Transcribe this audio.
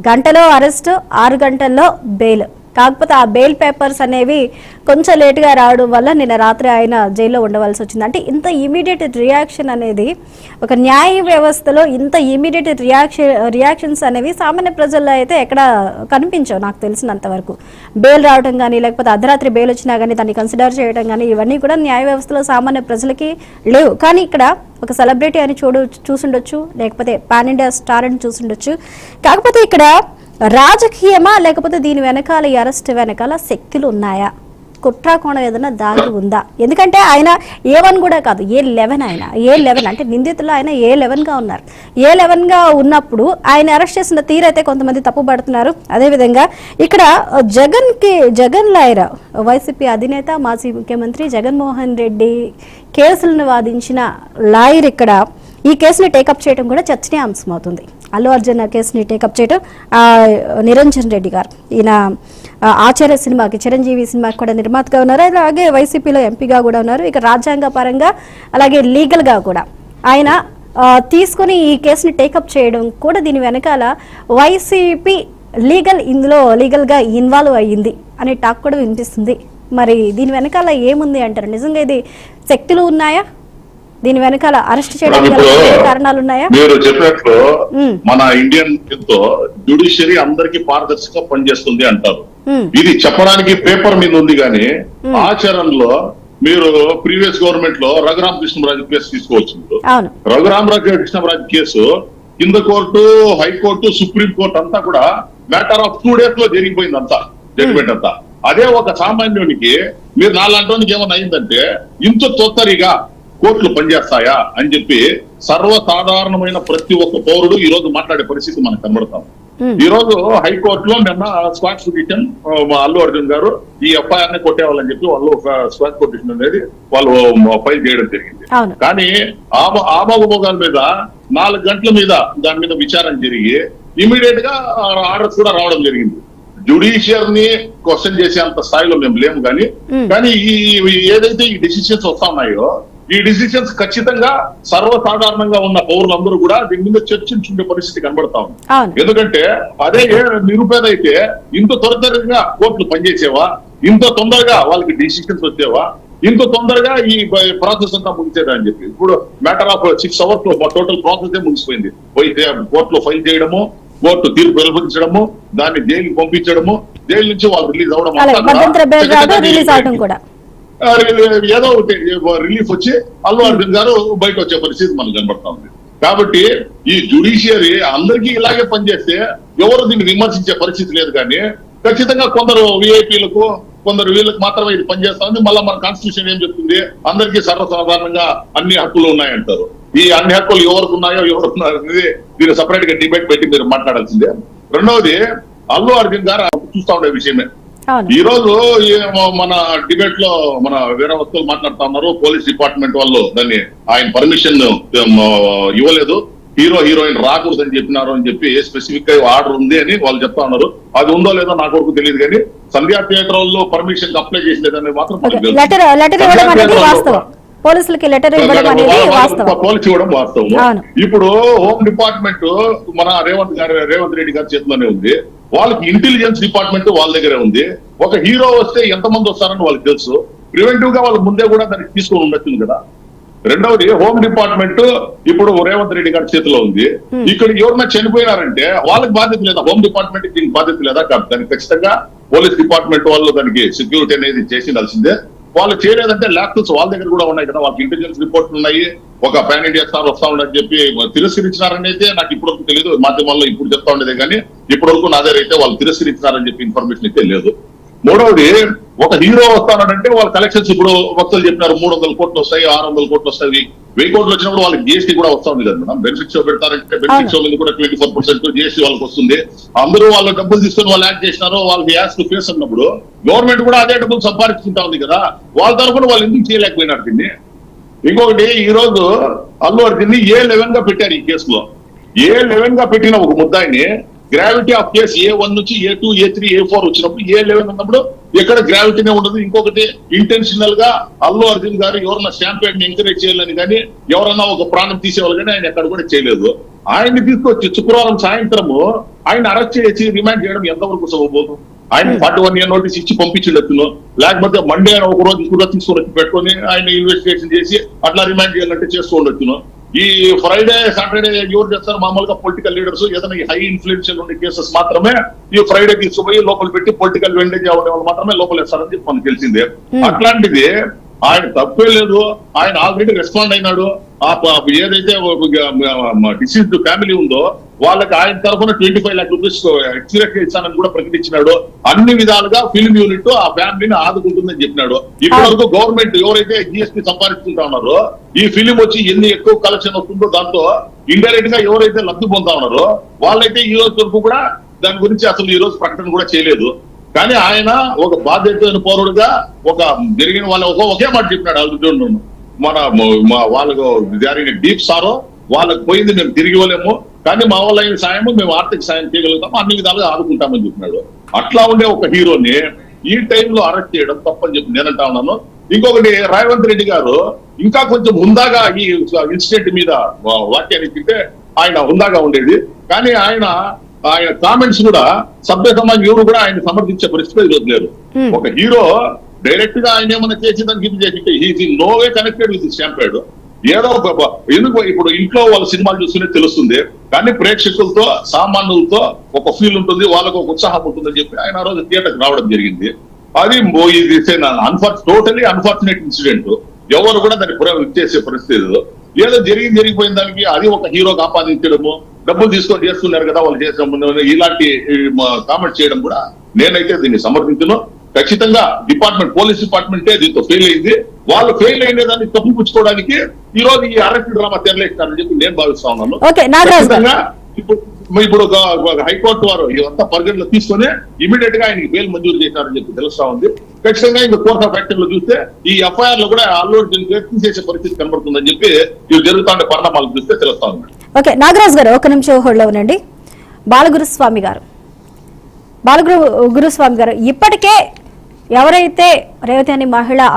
గంటలో అరెస్ట్, 6 గంటల్లో బెయిల్. కాకపోతే ఆ బెయిల్ పేపర్స్ అనేవి కొంచెం లేటుగా రావడం వల్ల నిన్న రాత్రి ఆయన జైల్లో ఉండవలసి వచ్చింది. అంటే ఇంత ఇమీడియట్ రియాక్షన్ అనేది ఒక న్యాయ వ్యవస్థలో, ఇంత ఇమీడియట్ రియాక్షన్స్ అనేవి సామాన్య ప్రజల్లో అయితే ఎక్కడ కనిపించవు నాకు తెలిసినంత వరకు. బెయిల్ రావడం కానీ, లేకపోతే అర్ధరాత్రి బెయిల్ వచ్చినా కానీ దాన్ని కన్సిడర్ చేయడం కానీ, ఇవన్నీ కూడా న్యాయ వ్యవస్థలో సామాన్య ప్రజలకి లేవు. కానీ ఇక్కడ ఒక సెలబ్రిటీ అని చూసుండొచ్చు, లేకపోతే పాన్ ఇండియా స్టార్ అని చూసుండొచ్చు. కాకపోతే ఇక్కడ రాజకీయమా, లేకపోతే దీని వెనకాల ఈ అరెస్ట్ వెనకాల శక్తులు ఉన్నాయా, కుట్రాకోణం ఏదైనా దాగి ఉందా? ఎందుకంటే ఆయన A1 కూడా కాదు, A11. ఆయన A11 అంటే నిందితులు ఆయన A11గా ఉన్నారు. A11గా ఉన్నప్పుడు ఆయన అరెస్ట్ చేసిన తీరైతే కొంతమంది తప్పుపడుతున్నారు. అదేవిధంగా ఇక్కడ జగన్ లాయర్, వైసీపీ అధినేత, మాజీ ముఖ్యమంత్రి జగన్మోహన్ రెడ్డి కేసులను వాదించిన లాయర్ ఇక్కడ ఈ కేసుని టేకప్ చేయడం కూడా చర్చనీయాంశం అవుతుంది. అల్లు అర్జున్ కేసుని టేకప్ చేయడం నిరంజన్ రెడ్డి గారు, ఈయన ఆచార్య సినిమాకి, చిరంజీవి సినిమాకి కూడా నిర్మాతగా ఉన్నారు. అలాగే వైసీపీలో ఎంపీగా కూడా ఉన్నారు. ఇక రాజ్యాంగ పరంగా అలాగే లీగల్గా కూడా ఆయన తీసుకుని ఈ కేసుని టేకప్ చేయడం కూడా దీని వెనకాల వైసీపీ ఇందులో లీగల్గా ఇన్వాల్వ్ అయ్యింది అనే టాక్ కూడా వినిపిస్తుంది. మరి దీని వెనకాల ఏముంది అంటారు? నిజంగా ఇది శక్తులు ఉన్నాయా? దీని వెనకాల అరెస్ట్ చేయడానికి కారణాలు ఉన్నాయా? మీరు చెప్పినట్లు మన ఇండియన్ జ్యుడిషియరీ అందరికీ పారదర్శకంగా పనిచేస్తుంది అంటారు. ఇది చెప్పడానికి పేపర్ మీద ఉంది కానీ ఆచరణలో మీరు ప్రీవియస్ గవర్నమెంట్ లో రఘురామ కృష్ణరాజు కేసు తీసుకోవచ్చు. రఘురామ కృష్ణరాజు కేసు కింద కోర్టు, హైకోర్టు, సుప్రీం కోర్టు అంతా కూడా మ్యాటర్ ఆఫ్ 2 days లో జరిగిపోయింది అంతా, జడ్జిమెంట్ అంతా. అదే ఒక సామాన్యునికి, మీరు నాలాంటి ఏమైనా అయిందంటే ఇంత తొత్తరిగా కోర్టులు పనిచేస్తాయా అని చెప్పి సర్వసాధారణమైన ప్రతి ఒక్క పౌరుడు ఈ రోజు మాట్లాడే పరిస్థితి మనకు కనబడతాం. ఈ రోజు హైకోర్టులో నిన్న స్క్వాష్ పిటిషన్ అల్లు అర్జున్ గారు ఈ ఎఫ్ఐఆర్ ని కొట్టేవాళ్ళని చెప్పి వాళ్ళు ఒక స్క్వాష్ పిటిషన్ అనేది వాళ్ళు ఫైల్ చేయడం జరిగింది. కానీ ఆమోగమోగాల మీద 4 గంటల మీద దాని మీద విచారణ జరిగి ఇమీడియట్ గా ఆర్డర్స్ కూడా రావడం జరిగింది. జ్యుడిషియర్ని క్వశ్చన్ చేసే అంత స్థాయిలో మేము లేము. కానీ ఏదైతే ఈ డిసిషన్స్ వస్తా ఉన్నాయో, ఈ డిసిషన్స్ ఖచ్చితంగా సర్వసాధారణంగా ఉన్న పౌరులందరూ కూడా దీని మీద చర్చించుకునే పరిస్థితి కనబడతా ఉంది. ఎందుకంటే అదే నిరుపేద అయితే ఇంత త్వరగా కోర్టులు పనిచేసేవా, ఇంత తొందరగా వాళ్ళకి డిసిషన్స్ వచ్చేవా, ఇంత తొందరగా ఈ ప్రాసెస్ అంతా ముగిసేదా అని చెప్పి ఇప్పుడు మ్యాటర్ ఆఫ్ 6 hours లో టోటల్ ప్రాసెస్ ముగిసిపోయింది. పోయితే కోర్టులో ఫైల్ చేయడము, కోర్టు తీర్పు వెలువరించడము, దాన్ని జైలుకి పంపించడము, జైలు నుంచి వాళ్ళు రిలీజ్ అవడం, ఏదో ఒకటి రిలీఫ్ వచ్చి అల్లు అర్జున్ గారు బయట వచ్చే పరిస్థితి మనకు కనబడతా ఉంది. కాబట్టి ఈ జ్యుడిషియరీ అందరికీ ఇలాగే పనిచేస్తే ఎవరు దీన్ని విమర్శించే పరిస్థితి లేదు. కానీ ఖచ్చితంగా కొందరు విఐపీలకు, కొందరు వీళ్ళకి మాత్రమే ఇది పనిచేస్తా ఉంది. మళ్ళీ మన కాన్స్టిట్యూషన్ ఏం చెప్తుంది, అందరికీ సర్వసాధారణంగా అన్ని హక్కులు ఉన్నాయంటారు. ఈ అన్ని హక్కులు ఎవరికి ఉన్నాయో ఎవరున్నారో అనేది దీన్ని సపరేట్ గా డిబేట్ పెట్టి మీరు మాట్లాడాల్సిందే. రెండవది, అల్లు అర్జున్ గారు చూస్తా ఉండే విషయమే. ఈ రోజు మన డిబేట్ లో మన వేరే వస్తువులు మాట్లాడుతా ఉన్నారు. పోలీస్ డిపార్ట్మెంట్ వాళ్ళు దాన్ని ఆయన పర్మిషన్ ఇవ్వలేదు, హీరోయిన్ రాకూడదని చెప్పినారు అని చెప్పి స్పెసిఫిక్ గా ఆర్డర్ ఉంది అని వాళ్ళు చెప్తా ఉన్నారు. అది ఉందో లేదో నాకు వరకు తెలియదు. కానీ సంధ్యా థియేటర్ వాళ్ళు పర్మిషన్ అప్లై చేసలేదని మాత్రం పోలీసు ఇవ్వడం వాస్తవం. ఇప్పుడు హోమ్ డిపార్ట్మెంట్ మన రేవంత్ రెడ్డి గారి చేతిలోనే ఉంది. వాళ్ళకి ఇంటెలిజెన్స్ డిపార్ట్మెంట్ వాళ్ళ దగ్గరే ఉంది. ఒక హీరో వస్తే ఎంతమంది వస్తారని వాళ్ళకి తెలుసు. ప్రివెంటివ్ గా వాళ్ళు ముందే కూడా దానికి తీసుకొని ఉండొచ్చు కదా. రెండవది, హోమ్ డిపార్ట్మెంట్ ఇప్పుడు రేవంత్ రెడ్డి గారి చేతిలో ఉంది. ఇక్కడ ఎవరైనా చనిపోయినారంటే వాళ్ళకి బాధ్యత లేదా? హోమ్ డిపార్ట్మెంట్ దీనికి బాధ్యత లేదా? దానికి ఖచ్చితంగా పోలీస్ డిపార్ట్మెంట్ వాళ్ళు దానికి సెక్యూరిటీ అనేది చేసిండాల్సిందే. వాళ్ళు చేయలేదంటే ల్యాప్టాప్స్ వాళ్ళ దగ్గర కూడా ఉన్నాయి కదా, వాళ్ళకి ఇంటెలిజెన్స్ రిపోర్ట్లు ఉన్నాయి. ఒక పాన్ ఇండియా స్టార్ వస్తా ఉండని చెప్పి తిరస్కరించినారని అయితే నాకు ఇప్పటివరకు తెలియదు. మాధ్యమాల్లో ఇప్పుడు చెప్తా ఉండేదే కానీ ఇప్పటివరకు నా దగ్గర అయితే వాళ్ళు తిరస్కరించినారని చెప్పి ఇన్ఫర్మేషన్ అయితే లేదు. మూడవది, ఒక హీరో వస్తానంటే వాళ్ళ కలెక్షన్స్ ఇప్పుడు భక్తులు చెప్పినారు 300 కోట్లు వస్తాయి, 600 కోట్లు వస్తాయి, 1000 కోట్లు వచ్చినప్పుడు వాళ్ళకి జిఎస్టీ కూడా వస్తా ఉంది కదా మేడం. బెనిఫిట్ షో పెడతారంటే బెనిఫిట్ షో మీద కూడా 24% జిఎస్టీ వాళ్ళకి వస్తుంది. అందరూ వాళ్ళ డబ్బులు తీసుకొని వాళ్ళు యాక్ట్ చేసినారు, వాళ్ళకి యాస్ టు ఫేస్ అన్నప్పుడు గవర్నమెంట్ కూడా అదే డబ్బులు సంపాదించుకుంటా ఉంది కదా. వాళ్ళ తరఫున వాళ్ళు ఎందుకు చేయలేకపోయినారు దీన్ని? ఇంకొకటి, ఈ రోజు అల్లు అర్జున్ A11 గా పెట్టారు ఈ కేసులో. A11 గా పెట్టిన ఒక ముద్దాయిని గ్రావిటీ ఆఫ్ కేసు A1 నుంచి A2, A3, A4 వచ్చినప్పుడు A11 ఉన్నప్పుడు ఎక్కడ గ్రావిటీనే ఉండదు. ఇంకొకటి ఇంటెన్షనల్ గా అల్లు అర్జున్ గారు ఎవరన్నా షాంపేన్ ని ఎంకరేజ్ చేయాలని కానీ ఎవరన్నా ఒక ప్రాణం తీసేవాళ్ళు కానీ ఆయన ఎక్కడ కూడా చేయలేదు. ఆయన్ని తీసుకొచ్చి శుక్రవారం సాయంత్రము ఆయన అరెస్ట్ చేసి రిమాండ్ చేయడం ఎంతవరకు సబబు? ఆయన 41 year నోటీస్ ఇచ్చి పంపించవచ్చు, లేకపోతే మండే ఒక రోజు కూడా తీసుకొని వచ్చి పెట్టుకొని ఆయన ఇన్వెస్టిగేషన్ చేసి అట్లా రిమాండ్ చేయాలంటే చేస్తూ ఉండొచ్చును. ఈ ఫ్రైడే సాటర్డే ఎవరు చేస్తారు? మామూలుగా పొలిటికల్ లీడర్స్ ఏదైనా హై ఇన్ఫ్లుయెన్షియల్ ఉండే కేసెస్ మాత్రమే ఈ ఫ్రైడే తీసుకుపోయి లోపల పెట్టి పొలిటికల్ వెండేజ్ అవ్వడం వల్ల మాత్రమే లోపల వేస్తారని చెప్పి మనకు తెలిసిందే. అట్లాంటిది ఆయన తప్పే లేదు, ఆయన ఆల్రెడీ రెస్పాండ్ అయినాడు. ఏదైతే డిసీజ్డ్ ఫ్యామిలీ ఉందో వాళ్ళకి ఆయన తరఫున 25 lakh rupees ఎక్స్గ్రేట్ ఇస్తానని కూడా ప్రకటించినాడు. అన్ని విధాలుగా ఫిల్మ్ యూనిట్ ఆ ఫ్యామిలీని ఆదుకుంటుందని చెప్పినాడు. ఇప్పటి వరకు గవర్నమెంట్ ఎవరైతే జిఎస్టీ సంపాదించుకుంటా ఉన్నారో ఈ ఫిలిం వచ్చి ఎన్ని ఎక్కువ కలెక్షన్ వస్తుందో దాంతో ఇండైరెక్ట్ గా ఎవరైతే లబ్ధి పొందుతా ఉన్నారో వాళ్ళైతే ఈ రోజు వరకు కూడా దాని గురించి అసలు ఈ రోజు ప్రకటన కూడా చేయలేదు. కానీ ఆయన ఒక బాధ్యతమైన పౌరుడుగా ఒక జరిగిన వాళ్ళ ఒకే మాట చెప్పినాడు. అల్లుడు మన వాళ్ళకు జరిగిన డీప్ సారో వాళ్ళకి పోయింది మేము తిరిగి ఇవ్వలేము, కానీ మా వాళ్ళ అయిన సాయము మేము ఆర్థిక సాయం చేయగలుగుతాము, అన్ని విధాలుగా ఆదుకుంటామని చెప్పినాడు. అట్లా ఉండే ఒక హీరోని ఈ టైంలో అరెస్ట్ చేయడం తప్పని చెప్పి నేనంటా ఉన్నాను. ఇంకొకటి రేవంత్ రెడ్డి గారు ఇంకా కొంచెం హుందాగా ఈ ఇన్సిడెంట్ మీద వాక్యాన్ని తింటే ఆయన హుందాగా ఉండేది. కానీ ఆయన కామెంట్స్ కూడా సభ్య సమాజం ఎవరు కూడా ఆయన సమర్థించే పరిస్థితి ఈరోజు లేరు. ఒక హీరో డైరెక్ట్ గా ఆయన ఏమైనా చేసేదానికి ఇది చేసింటే is in no way connected with stampede. ఏదో ఎందుకు ఇప్పుడు ఇంట్లో వాళ్ళ సినిమాలు చూస్తూనే తెలుస్తుంది, కానీ ప్రేక్షకులతో సామాన్యులతో ఒక ఫీల్ ఉంటుంది, వాళ్ళకు ఒక ఉత్సాహం ఉంటుందని చెప్పి ఆయన ఆ రోజు థియేటర్కి రావడం జరిగింది. అది టోటలీ అన్ఫార్చునేట్ ఇన్సిడెంట్. ఎవరు కూడా దాన్ని చేసే పరిస్థితి ఏదో జరిగిపోయిన దానికి అది ఒక హీరోకి ఆపాదించడము, డబ్బులు తీసుకొని చేస్తున్నారు కదా వాళ్ళు చేసిన ఇలాంటి కామెంట్ చేయడం కూడా నేనైతే దీన్ని సమర్థించను. ఖచ్చితంగా పోలీస్ డిపార్ట్మెంటే దీంతో ఫెయిల్ అయింది. వాళ్ళు ఫెయిల్ అయిన దాన్ని తప్పిపుచ్చుకోవడానికి ఈ రోజు ఈ అరెస్ట్ డ్రామా తెరలేస్తారని చెప్పి నేను భావిస్తా ఉన్నాను. ఇప్పుడు హైకోర్టు వారు ఇదంతా పరిగణలో తీసుకుని ఇమీడియట్ గా ఆయనకి బెయిల్ మంజూరు చేశారని చెప్పి తెలుస్తా ఉంది. ఖచ్చితంగా ఇంకా కోర్ట్ ఆఫ్ యాక్షన్ లో చూస్తే ఈ ఎఫ్ఐఆర్ లో కూడా అల్లు అర్జున్ తీసేసే పరిస్థితి కనబడుతుందని చెప్పి ఇవి జరుగుతున్న పరిణామాలు చూస్తే తెలుస్తా ఉంది. ఓకే నాగరాజ్ గారు ఒక నిమిషం హోల్డ్లో ఉండండి. బాలగురుస్వామి గారు ఇప్పటికే ఎవరైతే రేవతి అనే మహిళ